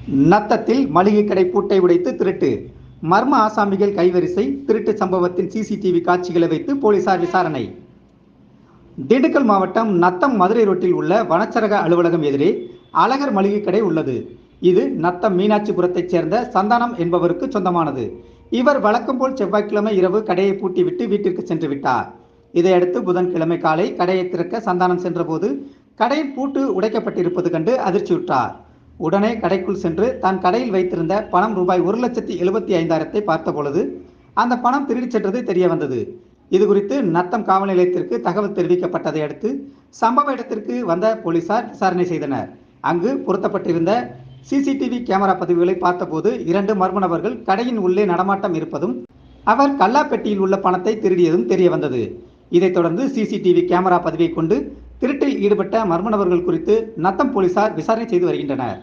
நத்தத்தில் மளிகை கடை பூட்டை உடைத்து திருட்டு. மர்ம ஆசாமிகள் கைவரிசை. திருட்டு சம்பவத்தின் சிசிடிவி காட்சிகளை வைத்து போலீசார் விசாரணை. திண்டுக்கல் மாவட்டம் நத்தம் மதுரை ரோட்டில் உள்ள வனச்சரக அலுவலகம் எதிரே அழகர் மளிகை கடை உள்ளது. இது நத்தம் மீனாட்சிபுரத்தைச் சேர்ந்த சந்தானம் என்பவருக்கு சொந்தமானது. இவர் வழக்கம் போல் செவ்வாய்க்கிழமை இரவு கடையை பூட்டிவிட்டு வீட்டிற்கு சென்று விட்டார். இதையடுத்து புதன்கிழமை காலை கடையை திறக்க சந்தானம் சென்றபோது கடையின் பூட்டு உடைக்கப்பட்டிருப்பது கண்டு அதிர்ச்சியுற்றார். உடனே கடைக்குள் சென்று தான் கடையில் வைத்திருந்த பணம் ரூபாய் 1,75,000 பார்த்தபொழுது அந்த பணம் திருடிச் சென்றது தெரிய வந்தது. இதுகுறித்து நத்தம் காவல் நிலையத்திற்கு தகவல் தெரிவிக்கப்பட்டதை அடுத்து சம்பவ இடத்திற்கு வந்த போலீசார் விசாரணை செய்தனர். அங்கு பொருத்தப்பட்டிருந்த சிசிடிவி கேமரா பதிவுகளை பார்த்தபோது 2 மர்ம நபர்கள் கடையின் உள்ளே நடமாட்டம் இருப்பதும் அவர் கல்லாப்பெட்டியில் உள்ள பணத்தை திருடியதும் தெரிய வந்தது. இதைத் தொடர்ந்து சிசிடிவி கேமரா பதிவை கொண்டு திருட்டில் ஈடுபட்ட மர்ம நபர்கள் குறித்து நத்தம் போலீசார் விசாரணை செய்து வருகின்றனர்.